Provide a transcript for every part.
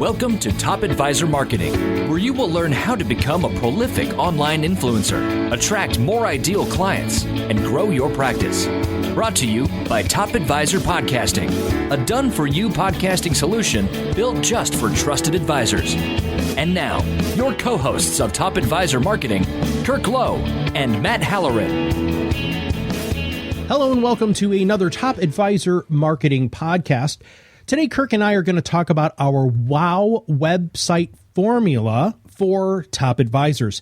Welcome to Top Advisor Marketing, where you will learn how to become a prolific online influencer, attract more ideal clients, and grow your practice. Brought to you by Top Advisor Podcasting, a done-for-you podcasting solution built just for trusted advisors. And now, your co-hosts of Top Advisor Marketing, Kirk Lowe and Matt Halloran. Hello and welcome to another Top Advisor Marketing podcast. Today, Kirk and I are going to talk about our WOW website formula for top advisors.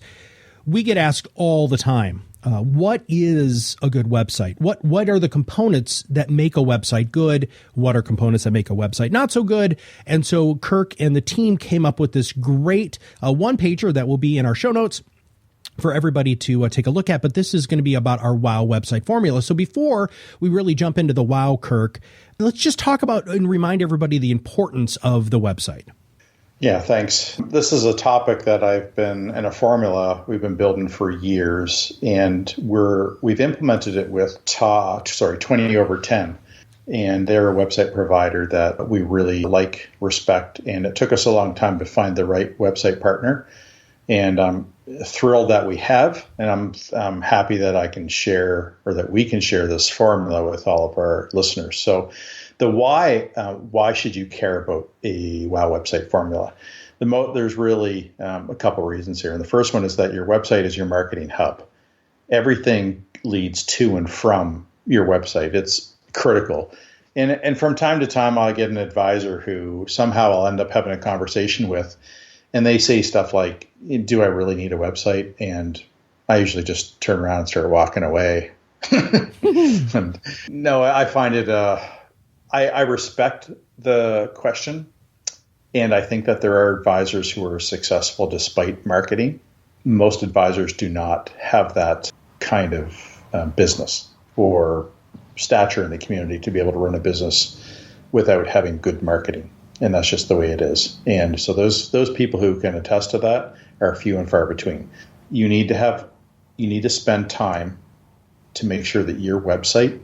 We get asked all the time, what is a good website? What are the components that make a website good? What are components that make a website not so good? And so Kirk and the team came up with this great one-pager that will be in our show notes for everybody to take a look at, but this is going to be about our WOW website formula. So before we really jump into the WOW, Kirk, let's just talk about and remind everybody the importance of the website. Yeah, thanks. This is a topic that in a formula we've been building for years, and we've implemented it with 20 over 10. And they're a website provider that we really like, respect, and it took us a long time to find the right website partner. And I'm thrilled that we have, and I'm happy that I can share, or that we can share this formula with all of our listeners. So the why should you care about a WOW website formula? There's really a couple reasons here. And the first one is that your website is your marketing hub. Everything leads to and from your website. It's critical. And from time to time, I'll get an advisor who somehow I'll end up having a conversation with, and they say stuff like, do I really need a website? And I usually just turn around and start walking away. And no, I find it, I respect the question. And I think that there are advisors who are successful despite marketing. Most advisors do not have that kind of business or stature in the community to be able to run a business without having good marketing. And that's just the way it is. And so those people who can attest to that are few and far between. You need to spend time to make sure that your website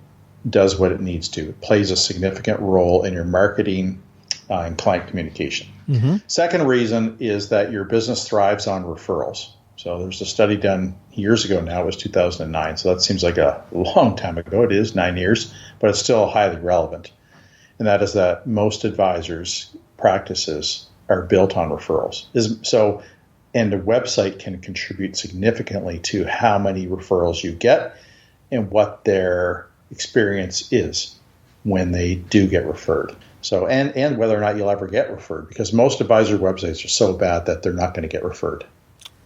does what it needs to. It plays a significant role in your marketing and client communication. Mm-hmm. Second reason is that your business thrives on referrals. So there's a study done years ago now, it was 2009. So that seems like a long time ago. It is 9 years, but it's still highly relevant. And that is that most advisors' practices are built on referrals. And the website can contribute significantly to how many referrals you get and what their experience is when they do get referred. So, and whether or not you'll ever get referred, because most advisor websites are so bad that they're not going to get referred.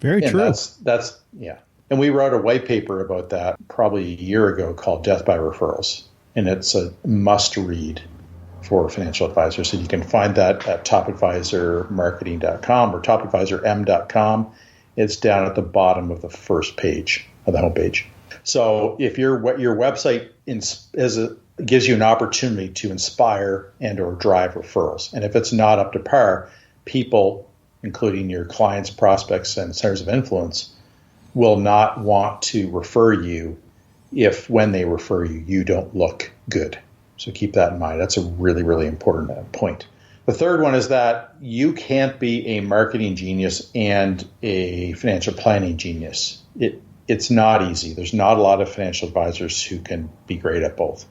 Very true. That's yeah. And we wrote a white paper about that probably a year ago called Death by Referrals. And it's a must read for financial advisors. And you can find that at topadvisormarketing.com or topadvisorm.com. It's down at the bottom of the first page of the homepage. So if your website gives you an opportunity to inspire and or drive referrals, and if it's not up to par, people, including your clients, prospects, and centers of influence, will not want to refer you if when they refer you, you don't look good. So keep that in mind. That's a really, really important point. The third one is that you can't be a marketing genius and a financial planning genius. It's not easy. There's not a lot of financial advisors who can be great at both.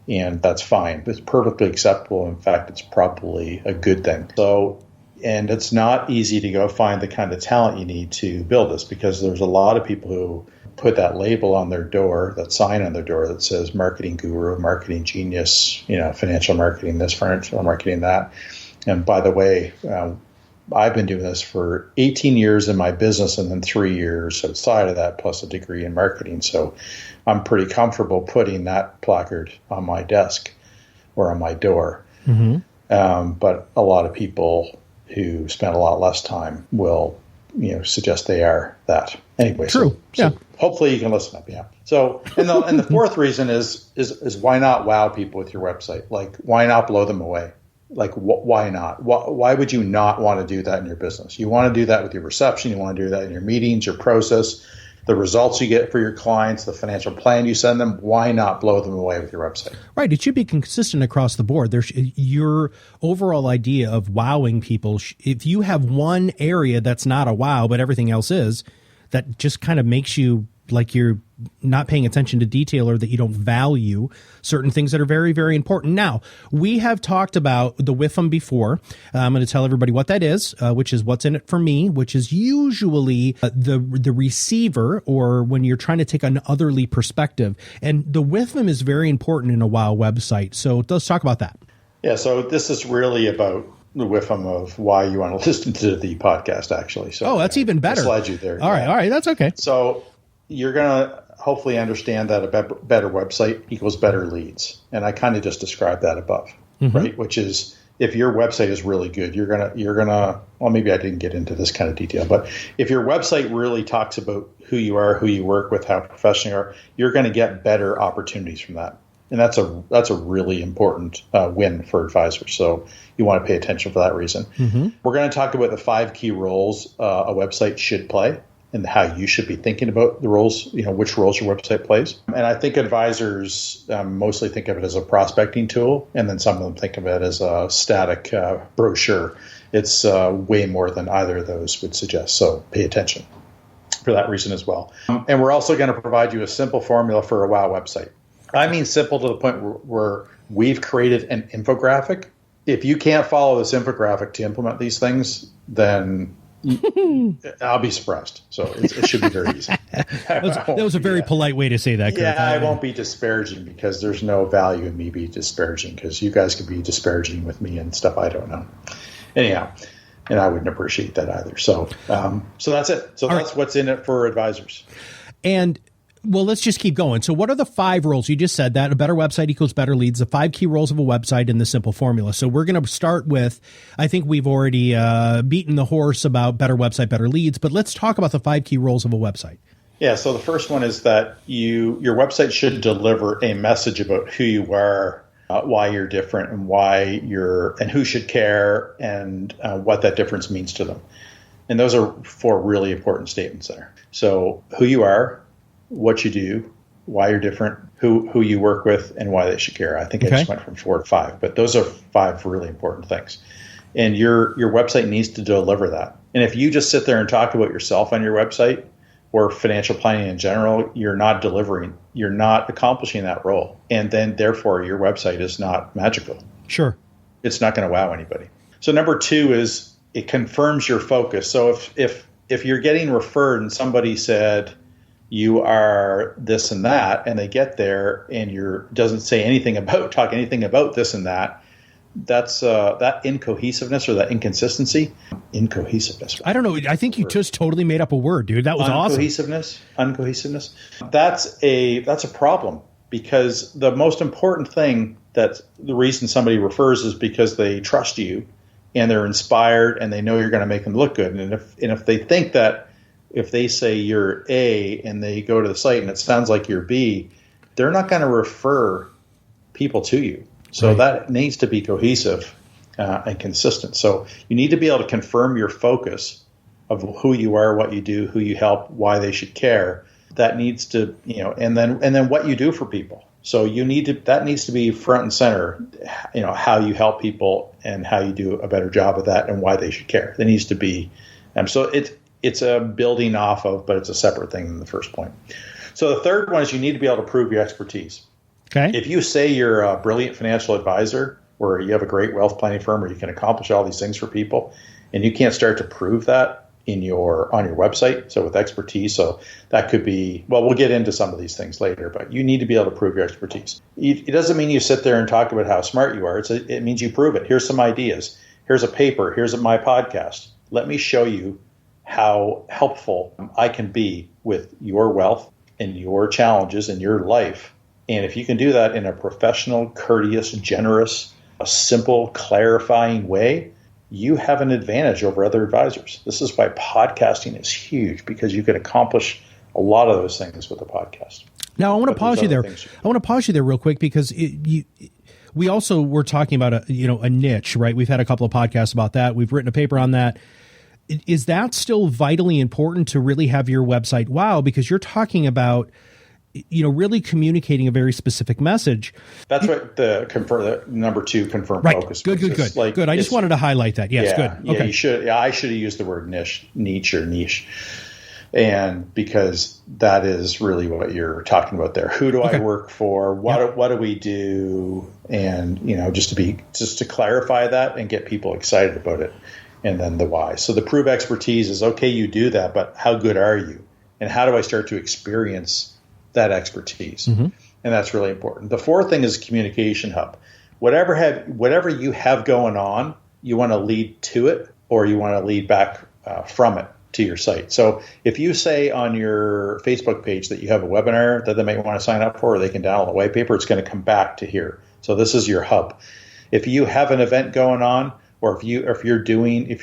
And that's fine. It's perfectly acceptable. In fact, it's probably a good thing. And it's not easy to go find the kind of talent you need to build this, because there's a lot of people who put that label on their door, that sign on their door that says marketing guru, marketing genius, financial marketing this, financial marketing that. And by the way, I've been doing this for 18 years in my business and then 3 years outside of that, plus a degree in marketing. So I'm pretty comfortable putting that placard on my desk or on my door. Mm-hmm. But a lot of people who spend a lot less time will suggest they are that. Anyway, true. So hopefully you can listen up. Yeah. So, and the fourth reason is why not wow people with your website? Like, why not blow them away? Like, why not? Why would you not want to do that in your business? You want to do that with your reception. You want to do that in your meetings, your process. the results you get for your clients, the financial plan you send them, why not blow them away with your website? Right. It should be consistent across the board. There's your overall idea of wowing people. If you have one area that's not a wow, but everything else is, that just kind of makes you like you're not paying attention to detail or that you don't value certain things that are very, very important. Now, we have talked about the WIFM before. I'm going to tell everybody what that is, which is what's in it for me, which is usually the receiver, or when you're trying to take an otherly perspective. And the WIFM is very important in a WOW website. So let's talk about that. Yeah, so this is really about the WIFM of why you want to listen to the podcast, actually. So that's even better. Slide you there. All right, that's okay. So you're going to hopefully understand that a better website equals better leads. And I kind of just described that above, right? Which is, if your website is really good, you're going to, well, maybe I didn't get into this kind of detail, but if your website really talks about who you are, who you work with, how professional you are, you're going to get better opportunities from that. And that's a really important win for advisors. So you want to pay attention for that reason. We're going to talk about the 5 key roles a website should play, and how you should be thinking about the roles, which roles your website plays. And I think advisors mostly think of it as a prospecting tool, and then some of them think of it as a static brochure. It's way more than either of those would suggest. So pay attention for that reason as well. And we're also going to provide you a simple formula for a WOW website. I mean simple to the point where we've created an infographic. If you can't follow this infographic to implement these things, then I'll be surprised. So it should be very easy. That was a very polite way to say that, Kurt. Yeah, I won't be disparaging, because there's no value in me being disparaging, because you guys could be disparaging with me and stuff I don't know. Anyhow, and I wouldn't appreciate that either. So that's it. So that's what's in it for advisors. And well, let's just keep going. So what are the 5 roles? You just said that a better website equals better leads, the 5 key roles of a website in the simple formula. So we're going to start with, I think we've already beaten the horse about better website, better leads, but let's talk about the 5 key roles of a website. Yeah. So the first one is that your website should deliver a message about who you are, why you're different, and who should care, and what that difference means to them. And those are 4 really important statements there. So who you are, what you do, why you're different, who you work with, and why they should care. I think I just went from 4 to 5, but those are 5 really important things. And your website needs to deliver that. And if you just sit there and talk about yourself on your website, or financial planning in general, you're not delivering, you're not accomplishing that role. And then therefore your website is not magical. Sure. It's not going to wow anybody. So number 2 is it confirms your focus. So if you're getting referred and somebody said, you are this and that, and they get there and doesn't say anything about this and that, that's that incohesiveness or that inconsistency. Incohesiveness. I don't know. I think you just totally made up a word, dude. That was awesome. Uncohesiveness. That's a problem, because the most important thing, that the reason somebody refers is because they trust you and they're inspired and they know you're going to make them look good. And if they think that, if they say you're A and they go to the site and it sounds like you're B, they're not going to refer people to you. So that needs to be cohesive and consistent. So you need to be able to confirm your focus of who you are, what you do, who you help, why they should care. That needs to, and then what you do for people. So that needs to be front and center, how you help people and how you do a better job of that and why they should care. That needs to be, so it's a building off of, but it's a separate thing than the first point. So the third one is you need to be able to prove your expertise. Okay. If you say you're a brilliant financial advisor, or you have a great wealth planning firm, or you can accomplish all these things for people, and you can't start to prove that on your website, so with expertise, so that could be, well, we'll get into some of these things later, but you need to be able to prove your expertise. It doesn't mean you sit there and talk about how smart you are. It means you prove it. Here's some ideas. Here's a paper. Here's my podcast. Let me show you how helpful I can be with your wealth and your challenges in your life. And if you can do that in a professional, courteous, generous, a simple, clarifying way, you have an advantage over other advisors. This is why podcasting is huge, because you can accomplish a lot of those things with a podcast. Now, I want to pause you there. I want to pause you there real quick, because we also were talking about a niche, right? We've had a couple of podcasts about that. We've written a paper on that. is that still vitally important to really have your website wow? Because you're talking about, really communicating a very specific message. That's what the number 2 confirm right. focus. Good. Good. I just wanted to highlight that. Yes. Yeah, good. Yeah, Okay. I should have used the word niche. And because that is really what you're talking about there. Who do I work for? What do we do? And, just to clarify that and get people excited about it. And then the why. So the prove expertise is, okay, you do that, but how good are you? And how do I start to experience that expertise? Mm-hmm. And that's really important. The 4th thing is communication hub. Whatever you have going on, you want to lead to it, or you want to lead back from it to your site. So if you say on your Facebook page that you have a webinar that they may want to sign up for, or they can download a white paper, it's going to come back to here. So this is your hub. If you have an event going on, or if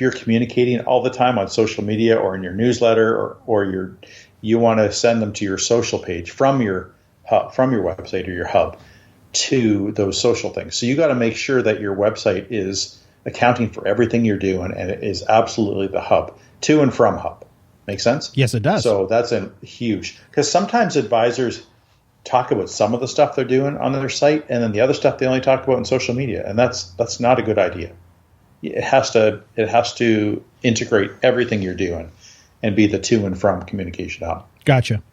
you're communicating all the time on social media or in your newsletter, or you want to send them to your social page from your hub, from your website or your hub to those social things. So you got to make sure that your website is accounting for everything you're doing, and it is absolutely the hub. To and from hub. Make sense? Yes, it does. So that's a huge, because sometimes advisors talk about some of the stuff they're doing on their site, and then the other stuff they only talk about in social media, and that's not a good idea. It has to integrate everything you're doing and be the to and from communication hub. Gotcha.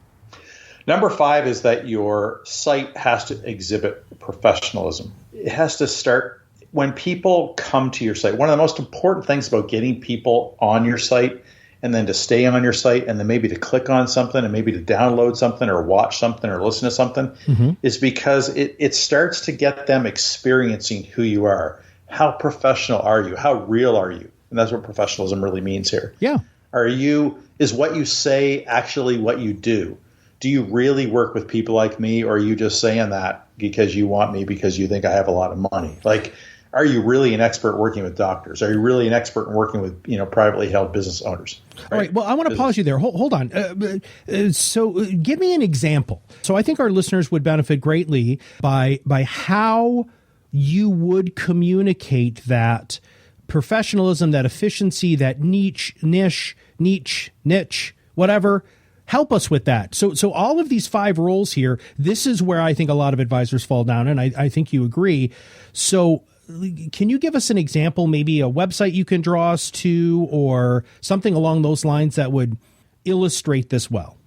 Number 5 is that your site has to exhibit professionalism. It has to start when people come to your site. One of the most important things about getting people on your site, and then to stay on your site, and then maybe to click on something, and maybe to download something or watch something or listen to something, mm-hmm. is because it starts to get them experiencing who you are. How professional are you? How real are you? And that's what professionalism really means here. Yeah. Is what you say actually what you do? Do you really work with people like me, or are you just saying that because you want me because you think I have a lot of money? Like, are you really an expert working with doctors? Are you really an expert in working with privately held business owners? All right. Well, I want to pause you there. Hold on. So give me an example. So I think our listeners would benefit greatly by how you would communicate that professionalism, that efficiency, that niche, whatever. Help us with that. So all of these 5 roles here, this is where I think a lot of advisors fall down, and I think you agree. So can you give us an example, maybe a website you can draw us to, or something along those lines that would illustrate this well?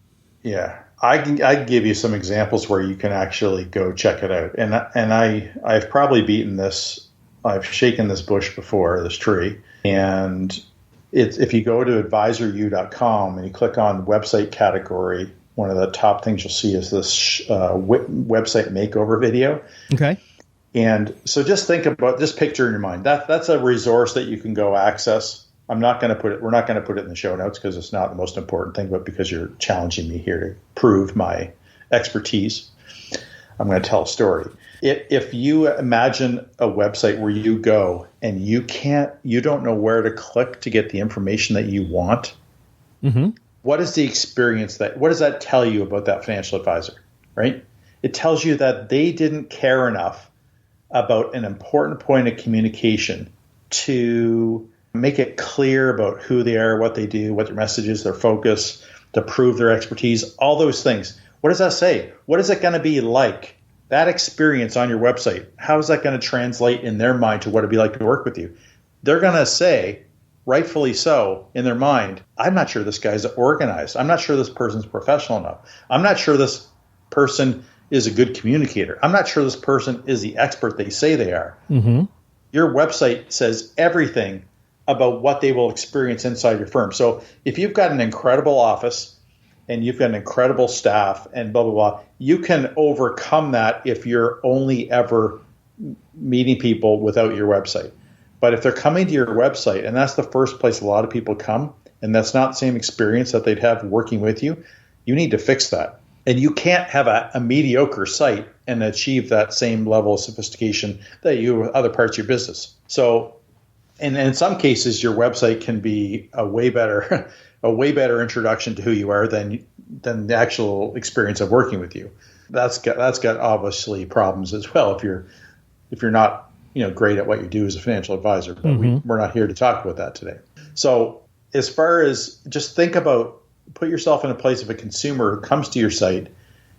Yeah, I can give you some examples where you can actually go check it out. And I've probably beaten this. I've shaken this bush before, this tree. And if you go to advisoru.com and you click on website category, one of the top things you'll see is this website makeover video. Okay. And so just picture in your mind that's a resource that you can go access. We're not going to put it in the show notes because it's not the most important thing, but because you're challenging me here to prove my expertise, I'm going to tell a story. If you imagine a website where you go and you don't know where to click to get the information that you want, mm-hmm. What is the experience what does that tell you about that financial advisor, right? It tells you that they didn't care enough about an important point of communication to make it clear about who they are, what they do, what their message is, their focus, to prove their expertise, all those things. What does that say? What is it going to be like? That experience on your website, how is that going to translate in their mind to what it'd be like to work with you? They're going to say, rightfully so, in their mind, I'm not sure this guy's organized. I'm not sure this person's professional enough. I'm not sure this person is a good communicator. I'm not sure this person is the expert they say they are. Mm-hmm. Your website says everything about what they will experience inside your firm. So if you've got an incredible office and you've got an incredible staff and blah, blah, blah, you can overcome that if you're only ever meeting people without your website. But if they're coming to your website, and that's the first place a lot of people come, and that's not the same experience that they'd have working with you, you need to fix that. And you can't have a mediocre site and achieve that same level of sophistication that you with other parts of your business. So, and in some cases, your website can be a way better introduction to who you are than the actual experience of working with you. That's got obviously problems as well if you're not great at what you do as a financial advisor. But mm-hmm. we're not here to talk about that today. So as far as just think about, put yourself in a place of a consumer who comes to your site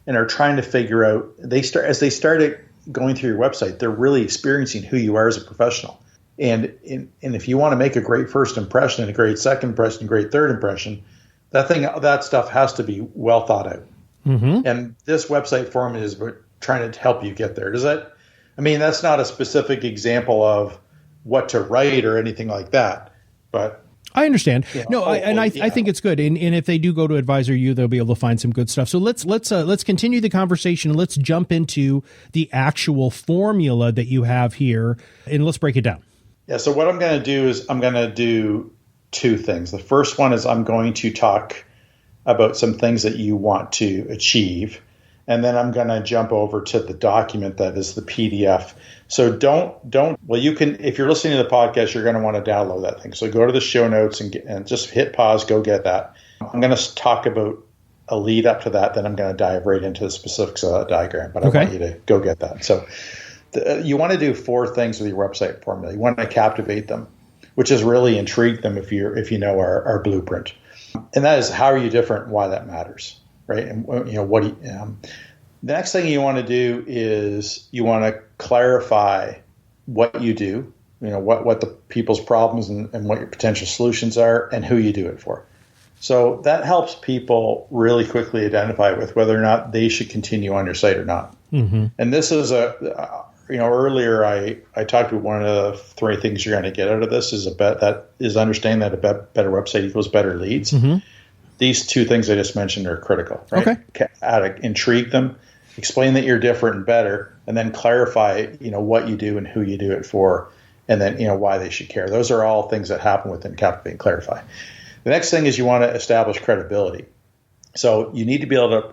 and are trying to figure out, as they started going through your website, they're really experiencing who you are as a professional. And if you want to make a great first impression and a great second impression, and great third impression, that stuff has to be well thought out. Mm-hmm. And this website formula is trying to help you get there. That's not a specific example of what to write or anything like that, but I understand. I think it's good. And if they do go to Advisor U, they'll be able to find some good stuff. So let's continue the conversation. Let's jump into the actual formula that you have here, and let's break it down. Yeah. So what I'm going to do is I'm going to do two things. The first one is I'm going to talk about some things that you want to achieve. And then I'm going to jump over to the document that is the PDF. So you can, if you're listening to the podcast, you're going to want to download that thing. So go to the show notes and just hit pause, go get that. I'm going to talk about a lead up to that. Then I'm going to dive right into the specifics of that diagram, but I want you to go get that. So you want to do 4 things with your website formula. You want to captivate them, which is really intrigue them if you know our blueprint. And that is, how are you different and why that matters. Right. And the next thing you want to do is you want to clarify what you do, what the people's problems and what your potential solutions are and who you do it for. So that helps people really quickly identify with whether or not they should continue on your site or not. Mm-hmm. And this is earlier I talked about one of the 3 things you're going to get out of this is understanding that a better website equals better leads. Mm-hmm. These 2 things I just mentioned are critical. Right? Okay. Intrigue them, explain that you're different and better, and then clarify, what you do and who you do it for, and then, why they should care. Those are all things that happen within Captivate and Clarify. The next thing is you want to establish credibility. So you need to be able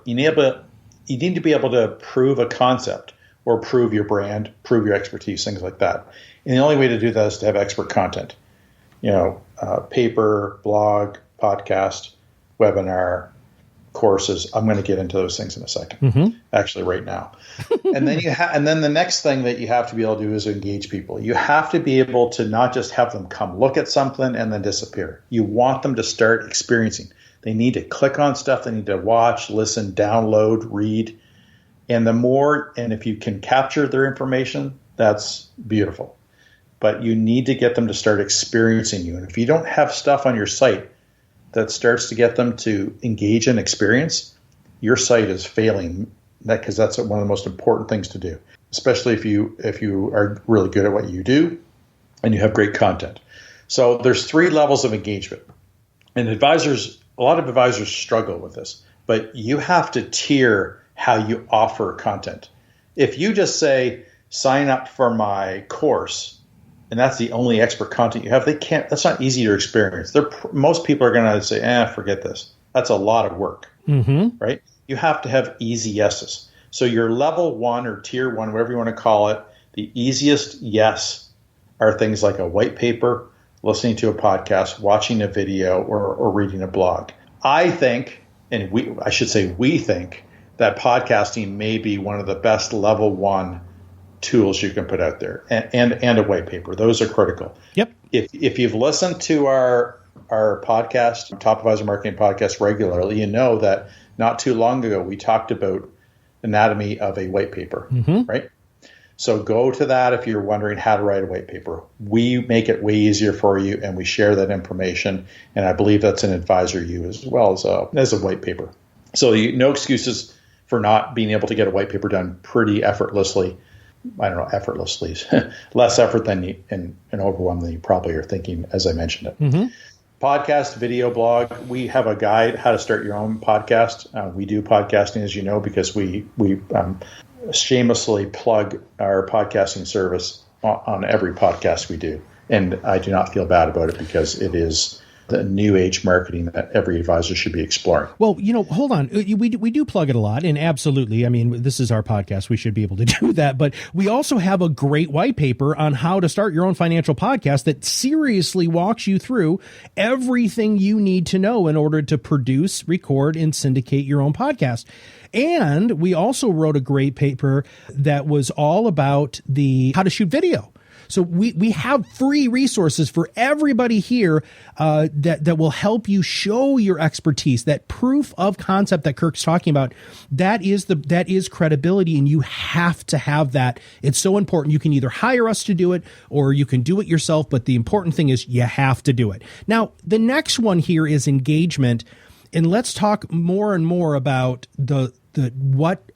to prove a concept or prove your brand, prove your expertise, things like that. And the only way to do that is to have expert content. Paper, blog, podcast, webinar, courses. I'm going to get into those things in a second, actually right now. And then the next thing that you have to be able to do is engage people. You have to be able to not just have them come look at something and then disappear. You want them to start experiencing. They need to click on stuff. They need to watch, listen, download, read. And if you can capture their information, that's beautiful. But you need to get them to start experiencing you. And if you don't have stuff on your site that starts to get them to engage and experience, your site is failing, because that's one of the most important things to do, especially if you are really good at what you do and you have great content. So there's 3 levels of engagement. And a lot of advisors struggle with this, but you have to tier how you offer content. If you just say, sign up for my course, and that's the only expert content you have, that's not easy to experience. Most people are going to say, forget this. That's a lot of work, right? You have to have easy yeses. So your level 1 or tier 1, whatever you want to call it, the easiest yes are things like a white paper, listening to a podcast, watching a video, or reading a blog. I think, and we think, that podcasting may be one of the best level 1 tools you can put out there, and a white paper. Those are critical. Yep. If you've listened to our podcast, Top Advisor Marketing Podcast, regularly, you know that not too long ago we talked about anatomy of a white paper, right? So go to that if you're wondering how to write a white paper. We make it way easier for you, and we share that information. And I believe that's an Advisor U as well as a white paper. So no excuses for not being able to get a white paper done pretty effortlessly. I don't know, effortlessly, less effort than and overwhelm than you probably are thinking, as I mentioned it. Podcast, video, blog. We have a guide, how to start your own podcast. We do podcasting, as you know, because we shamelessly plug our podcasting service on every podcast we do. And I do not feel bad about it, because it is the new age marketing that every advisor should be exploring. Well, hold on. We do plug it a lot, and absolutely. I mean, this is our podcast. We should be able to do that. But we also have a great white paper on how to start your own financial podcast that seriously walks you through everything you need to know in order to produce, record, and syndicate your own podcast. And we also wrote a great paper that was all about how to shoot video. So we have free resources for everybody here that will help you show your expertise. That proof of concept that Kirk's talking about, that is credibility, and you have to have that. It's so important. You can either hire us to do it or you can do it yourself, but the important thing is you have to do it. Now, the next one here is engagement, and let's talk more and more about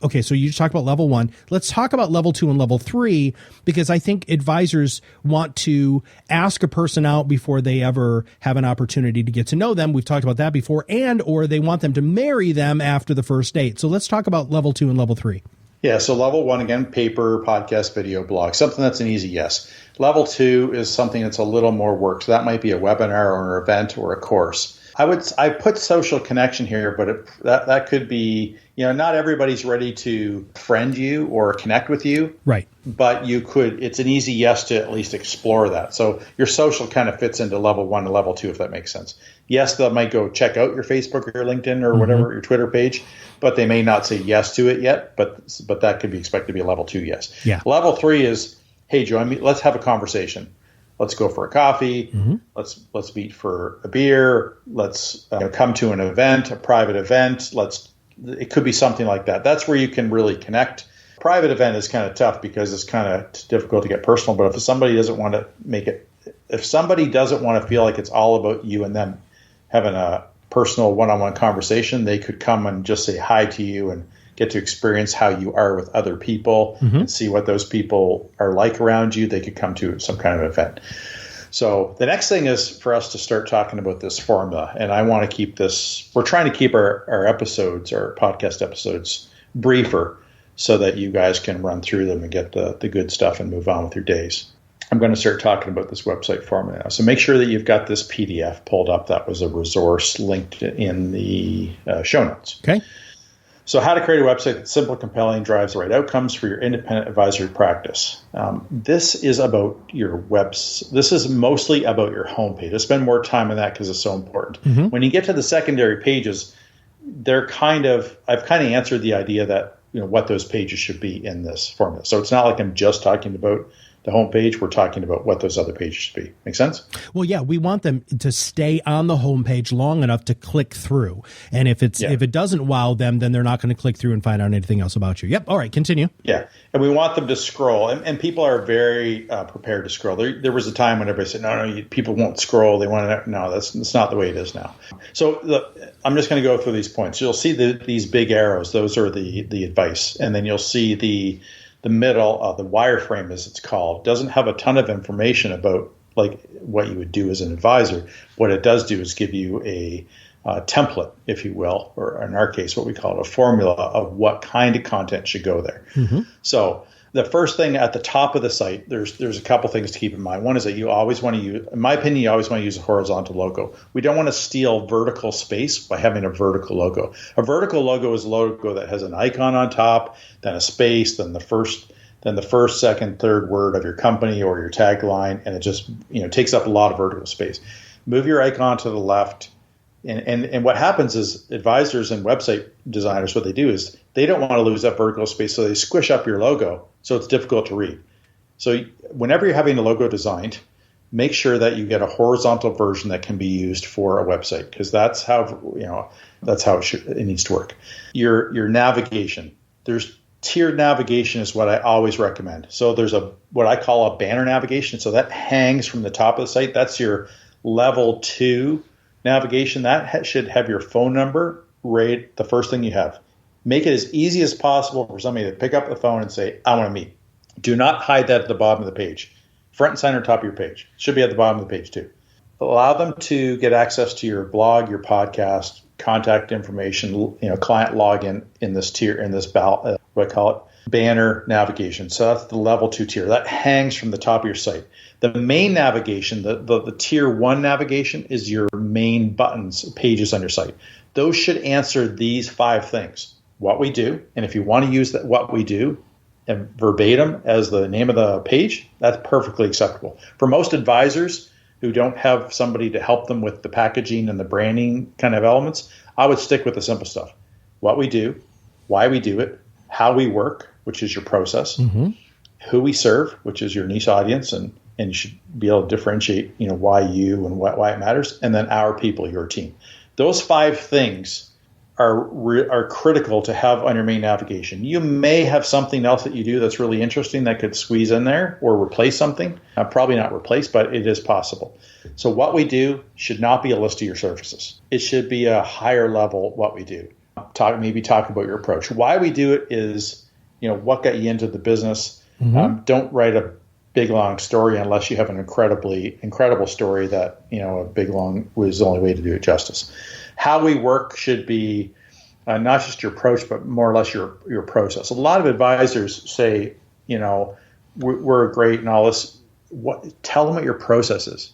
okay, so you just talked about level 1. Let's talk about level 2 and level 3, because I think advisors want to ask a person out before they ever have an opportunity to get to know them. We've talked about that before, or they want them to marry them after the first date. So let's talk about level 2 and level 3. Yeah, so level 1, again, paper, podcast, video, blog, something that's an easy yes. Level 2 is something that's a little more work. So that might be a webinar or an event or a course. I put social connection here, but that could be, not everybody's ready to friend you or connect with you. Right. But it's an easy yes to at least explore that. So your social kind of fits into level 1 and level 2, if that makes sense. Yes, they might go check out your Facebook or your LinkedIn or whatever, your Twitter page, but they may not say yes to it yet, but that could be expected to be a level 2 yes. Yeah. Level 3 is, hey, join me, let's have a conversation. Let's go for a coffee. Let's meet for a beer. Let's come to an event, a private event. It could be something like that. That's where you can really connect. Private event is kind of tough because it's kind of difficult to get personal. But if somebody doesn't want to feel like it's all about you and them having a personal one-on-one conversation, they could come and just say hi to you and get to experience how you are with other people and see what those people are like around you. They could come to some kind of event. So the next thing is for us to start talking about this formula. And I want to keep this, we're trying to keep our episodes, our podcast episodes, briefer so that you guys can run through them and get the good stuff and move on with your days. I'm going to start talking about this website formula now. So make sure that you've got this PDF pulled up. That was a resource linked in the show notes. Okay. So how to create a website that's simple, compelling, drives the right outcomes for your independent advisory practice. This is about your this is mostly about your homepage. I spend more time on that because it's so important. When you get to the secondary pages, I've kind of answered the idea that what those pages should be in this formula. So it's not like I'm just talking about the homepage. We're talking about what those other pages should be. Make sense? Well, yeah, we want them to stay on the homepage long enough to click through. And if it doesn't wow them, then they're not going to click through and find out anything else about you. Yep. All right. Continue. Yeah. And we want them to scroll. And people are very prepared to scroll. There was a time when everybody said, no, people won't scroll. They want to. No, that's not the way it is now. So I'm just going to go through these points. You'll see these big arrows. Those are the advice. And then you'll see the middle, the wireframe as it's called, doesn't have a ton of information about like what you would do as an advisor. What it does do is give you a template, if you will, or in our case, what we call it, a formula of what kind of content should go there. So the first thing at the top of the site, there's a couple things to keep in mind. One is that you always want to use, in my opinion, you always want to use a horizontal logo. We don't want to steal vertical space by having a vertical logo. A vertical logo is a logo that has an icon on top, then a space, then the first, second, third word of your company or your tagline, and it just takes up a lot of vertical space. Move your icon to the left. And what happens is advisors and website designers, what they do is they don't want to lose that vertical space, so they squish up your logo so it's difficult to read. So whenever you're having a logo designed, make sure that you get a horizontal version that can be used for a website, because that's how it needs to work. Your navigation, there's tiered navigation is what I always recommend. So there's what I call a banner navigation. So that hangs from the top of the site. That's your level 2 navigation. That should have your phone number right the first thing you have. Make it as easy as possible for somebody to pick up the phone and say, I want to meet. Do not hide that at the bottom of the page. Front and center, top of your page. It should be at the bottom of the page too. Allow them to get access to your blog, your podcast, contact information, client login in this tier, in this what I call it, banner navigation. So that's the level 2 tier. That hangs from the top of your site. The main navigation, the tier 1 navigation, is your main buttons, pages on your site. Those should answer these 5 things. What we do, and if you want to use that what we do and verbatim as the name of the page, that's perfectly acceptable. For most advisors who don't have somebody to help them with the packaging and the branding kind of elements, I would stick with the simple stuff. What we do, why we do it, how we work, which is your process, who we serve, which is your niche audience and and you should be able to differentiate, why you and why it matters, and then our people, your team. Those 5 things are critical to have on your main navigation. You may have something else that you do that's really interesting that could squeeze in there or replace something. Probably not replace, but it is possible. So what we do should not be a list of your services. It should be a higher level what we do. Talk about your approach. Why we do it is, what got you into the business. Don't write a big long story unless you have an incredible story that, a big long was the only way to do it justice. How we work should be not just your approach, but more or less your process. A lot of advisors say, we're great and all this. Tell them what your process is.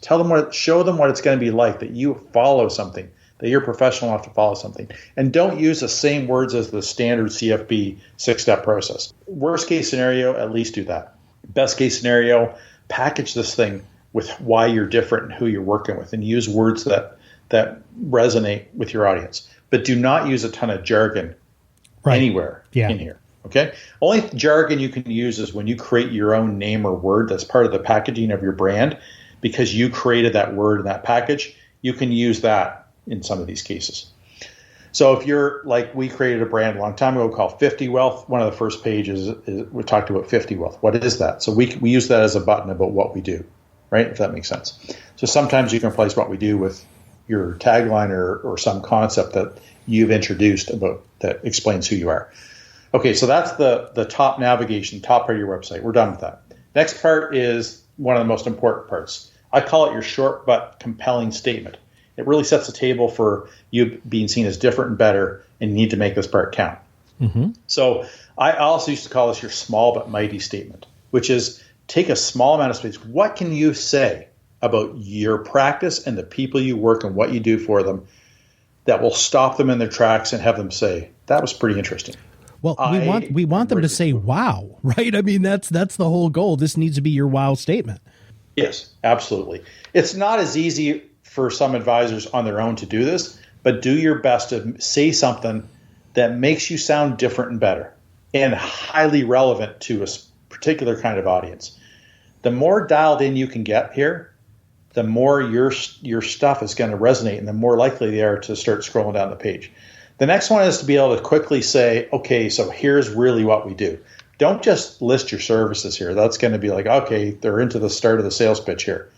Show them what it's going to be like, that you follow something, that you're professional enough to follow something. And don't use the same words as the standard CFP 6-step process. Worst case scenario, at least do that. Best case scenario, package this thing with why you're different and who you're working with, and use words that resonate with your audience. But do not use a ton of jargon anywhere in here. Okay? Only jargon you can use is when you create your own name or word that's part of the packaging of your brand, because you created that word in that package. You can use that in some of these cases. So if you're like, we created a brand a long time ago called 50 Wealth. One of the first pages is we talked about 50 Wealth. What is that? So we use that as a button about what we do, right? If that makes sense. So sometimes you can replace what we do with your tagline or some concept that you've introduced about that explains who you are. Okay, so that's the top navigation, top part of your website. We're done with that. Next part is one of the most important parts. I call it your short but compelling statement. It really sets the table for you being seen as different and better, and you need to make this part count. So I also used to call this your small but mighty statement, which is take a small amount of space. What can you say about your practice and the people you work and what you do for them that will stop them in their tracks and have them say, that was pretty interesting? Well, we want them to say, wow, right? I mean, that's the whole goal. This needs to be your wow statement. Yes, absolutely. It's not as easy for some advisors on their own to do this, but do your best to say something that makes you sound different and better and highly relevant to a particular kind of audience. The more dialed in you can get here, the more your stuff is going to resonate, and the more likely they are to start scrolling down the page. The next one is to be able to quickly say, okay, so here's really what we do. Don't just list your services here. That's going to be like, okay, they're into the start of the sales pitch here.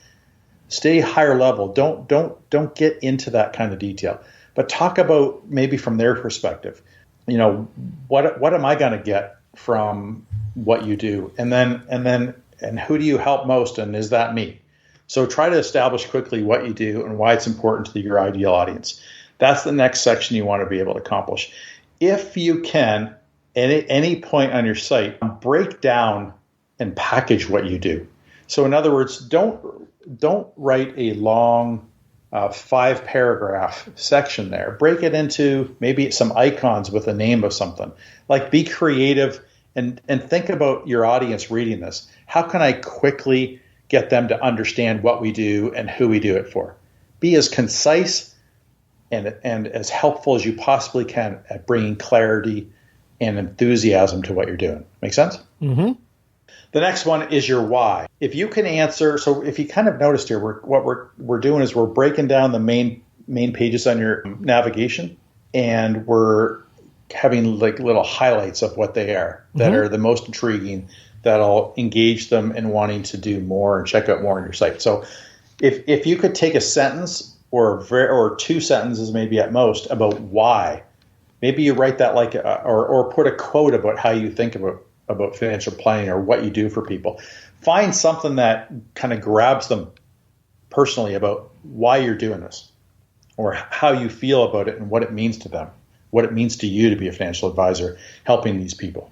Stay higher level. Don't get into that kind of detail. But talk about maybe from their perspective. What am I going to get from what you do? And who do you help most? And is that me? So try to establish quickly what you do and why it's important to your ideal audience. That's the next section you want to be able to accomplish. If you can, at any point on your site, break down and package what you do. So in other words, don't write a long 5-paragraph section there. Break it into maybe some icons with a name of something. Like, be creative and think about your audience reading this. How can I quickly get them to understand what we do and who we do it for? Be as concise and as helpful as you possibly can at bringing clarity and enthusiasm to what you're doing. Make sense? Mm-hmm. The next one is your why. If you can answer, so if you kind of noticed here, what we're doing is we're breaking down the main pages on your navigation, and we're having like little highlights of what they are that are the most intriguing, that'll engage them in wanting to do more and check out more on your site. So if you could take a sentence or 2 sentences maybe at most about why, maybe you write that or put a quote about how you think about financial planning or what you do for people. Find something that kind of grabs them personally about why you're doing this or how you feel about it and what it means to them, what it means to you to be a financial advisor helping these people.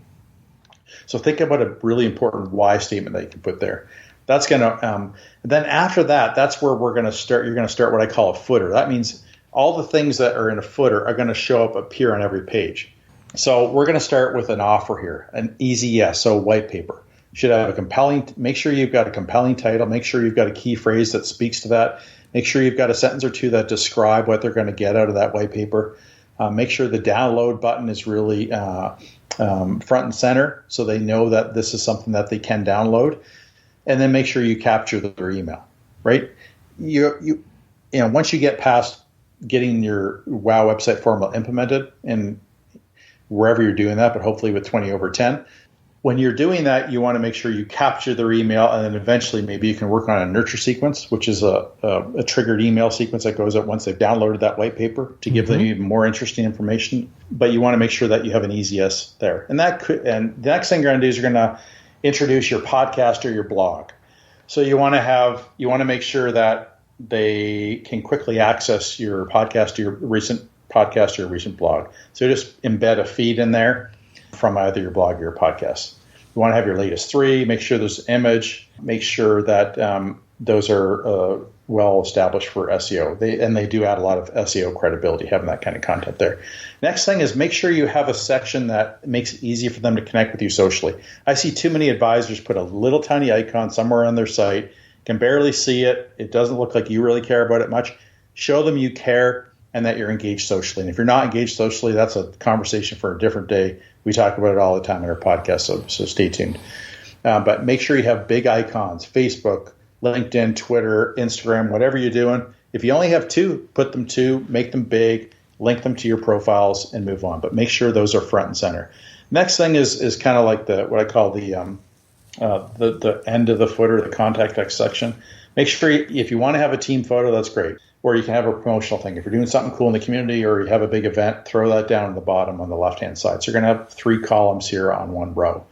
So think about a really important why statement that you can put there. That's going to then after that, that's where we're going to start. You're going to start what I call a footer. That means all the things that are in a footer are going to appear on every page. So we're going to start with an offer here, an easy yes. So white paper should have make sure you've got a compelling title. Make sure you've got a key phrase that speaks to that. Make sure you've got a sentence or 2 that describe what they're going to get out of that white paper. Make sure the download button is really front and center so they know that this is something that they can download. and then make sure you capture their email, right? Once you get past getting your WOW website formula implemented, and wherever you're doing that, but hopefully with 20 over 10, when you're doing that, you want to make sure you capture their email, and then eventually maybe you can work on a nurture sequence, which is a triggered email sequence that goes out once they've downloaded that white paper to give them even more interesting information. But you want to make sure that you have an easy yes there. And the next thing you're going to do is you're going to introduce your podcast or your blog. So you want to make sure that they can quickly access your podcast or your recent podcast or your recent blog. So just embed a feed in there from either your blog or your podcast. You want to have your latest 3, make sure there's an image, make sure that those are well established for SEO. They do add a lot of SEO credibility having that kind of content there. Next thing is make sure you have a section that makes it easy for them to connect with you socially. I see too many advisors put a little tiny icon somewhere on their site, can barely see it. It doesn't look like you really care about it much. Show them you care and that you're engaged socially. And if you're not engaged socially, that's a conversation for a different day. We talk about it all the time in our podcast, so stay tuned. But make sure you have big icons, Facebook, LinkedIn, Twitter, Instagram, whatever you're doing. If you only have 2, put them 2, make them big, link them to your profiles, and move on. But make sure those are front and center. Next thing is kind of like what I call the end of the footer, the contact us section. Make sure if you want to have a team photo, that's great. Or you can have a promotional thing. If you're doing something cool in the community or you have a big event, throw that down at the bottom on the left-hand side. So you're going to have 3 columns here on one row.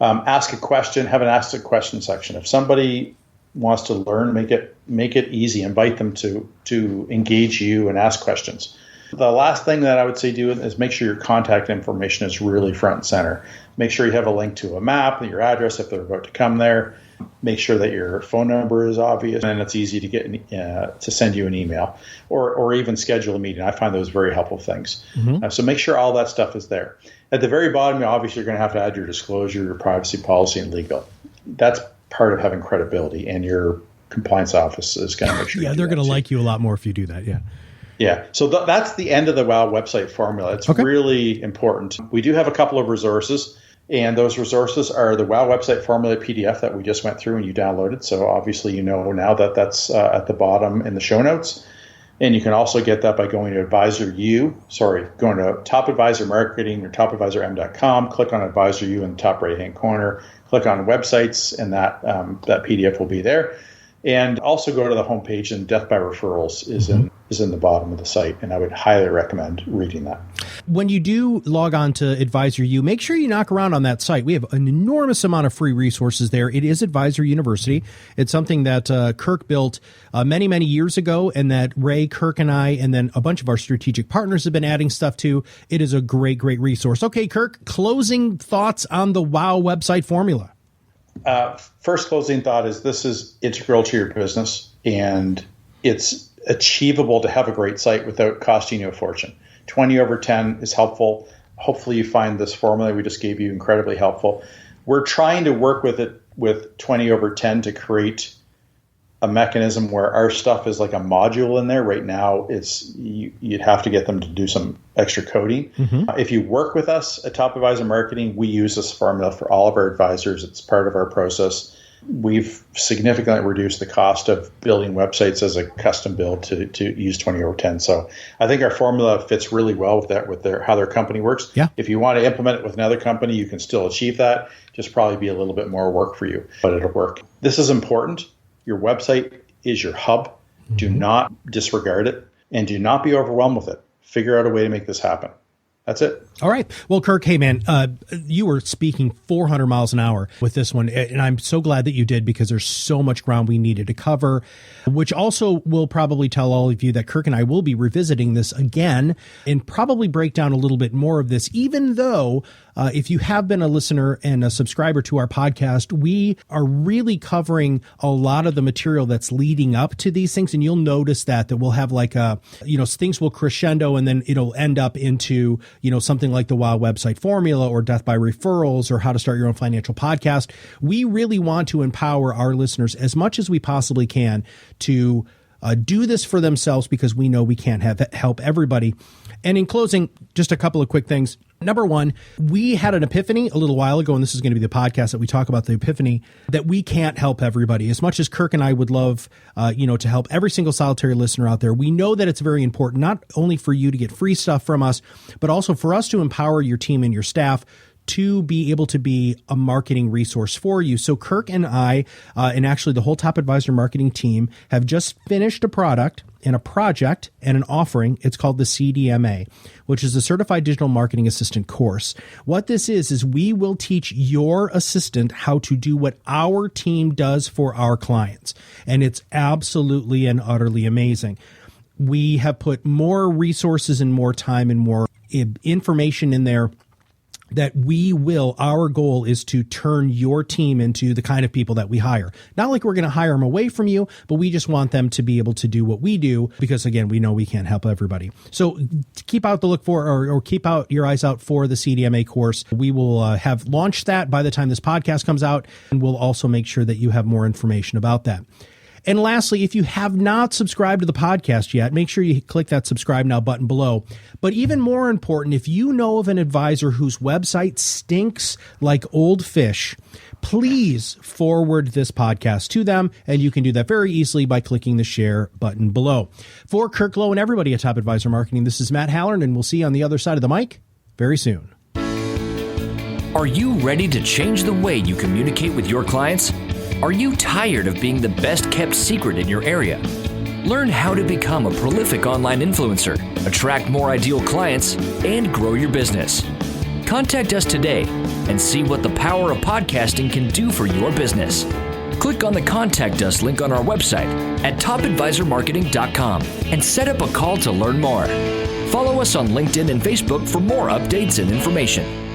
Ask a question, have an ask a question section. If somebody wants to learn, make it easy. Invite them to engage you and ask questions. The last thing that I would say do is make sure your contact information is really front and center. Make sure you have a link to a map, your address if they're about to come there. Make sure that your phone number is obvious and it's easy to get to send you an email or even schedule a meeting. I find those very helpful things. So make sure all that stuff is there. At the very bottom, obviously, you're going to have to add your disclosure, your privacy policy, and legal. That's part of having credibility, and your compliance office is going to make sure. Yeah, they're going to like you a lot more if you do that. Yeah. Yeah. So that's the end of the WOW website formula. It's really important. We do have a couple of resources. And those resources are the WOW website formula PDF that we just went through and you downloaded. So obviously you know now that that's at the bottom in the show notes. And you can also get that by going to going to Top Advisor Marketing or topadvisorm.com. Click on Advisor U in the top right-hand corner. Click on websites, and that PDF will be there. And also go to the homepage, and Death by Referrals is in the bottom of the site, and I would highly recommend reading that. When you do log on to Advisor U, make sure you knock around on that site. We have an enormous amount of free resources there. It is Advisor University. It's something that Kirk built many, many years ago, and that Ray, Kirk, and I, and then a bunch of our strategic partners have been adding stuff to. It is a great, great resource. Okay, Kirk, closing thoughts on the WOW website formula. First closing thought is this is integral to your business, and it's achievable to have a great site without costing you a fortune. 20 over 10 is helpful. Hopefully you find this formula we just gave you incredibly helpful. We're trying to work with it with 20 over 10 to create a mechanism where our stuff is like a module in there. Right now, you'd have to get them to do some extra coding. If you work with us at Top Advisor Marketing, we use this formula for all of our advisors. It's part of our process. We've significantly reduced the cost of building websites as a custom build to use 20 over 10. So I think our formula fits really well with that, with how their company works. Yeah. If you want to implement it with another company, you can still achieve that. Just probably be a little bit more work for you, but it'll work. This is important. Your website is your hub. Do not disregard it, and do not be overwhelmed with it. Figure out a way to make this happen. That's it. All right. Well, Kirk, hey, man, you were speaking 400 miles an hour with this one, and I'm so glad that you did, because there's so much ground we needed to cover, which also will probably tell all of you that Kirk and I will be revisiting this again and probably break down a little bit more of this, even though if you have been a listener and a subscriber to our podcast, we are really covering a lot of the material that's leading up to these things. And you'll notice that we'll have like things will crescendo, and then it'll end up into, something like the WOW website formula or Death by Referrals or how to start your own financial podcast. We really want to empower our listeners as much as we possibly can to do this for themselves, because we know we can't help everybody. And in closing, just a couple of quick things. Number one, we had an epiphany a little while ago, and this is going to be the podcast that we talk about the epiphany, that we can't help everybody. As much as Kirk and I would love, to help every single solitary listener out there, we know that it's very important, not only for you to get free stuff from us, but also for us to empower your team and your staff to be able to be a marketing resource for you. So Kirk and I, and actually the whole Top Advisor marketing team, have just finished a product and a project and an offering. It's called the CDMA, which is the Certified Digital Marketing Assistant course. What this is we will teach your assistant how to do what our team does for our clients. And it's absolutely and utterly amazing. We have put more resources and more time and more information in there that our goal is to turn your team into the kind of people that we hire. Not like we're going to hire them away from you, but we just want them to be able to do what we do because, again, we know we can't help everybody. So keep out the look for, or keep out your eyes out for the CDMA course. We will have launched that by the time this podcast comes out, and we'll also make sure that you have more information about that. And lastly, if you have not subscribed to the podcast yet, make sure you click that subscribe now button below. But even more important, if you know of an advisor whose website stinks like old fish, please forward this podcast to them. And you can do that very easily by clicking the share button below. For Kirk Lowe and everybody at Top Advisor Marketing, this is Matt Halloran, and we'll see you on the other side of the mic very soon. Are you ready to change the way you communicate with your clients? Are you tired of being the best kept secret in your area? Learn how to become a prolific online influencer, attract more ideal clients, and grow your business. Contact us today and see what the power of podcasting can do for your business. Click on the Contact Us link on our website at topadvisormarketing.com and set up a call to learn more. Follow us on LinkedIn and Facebook for more updates and information.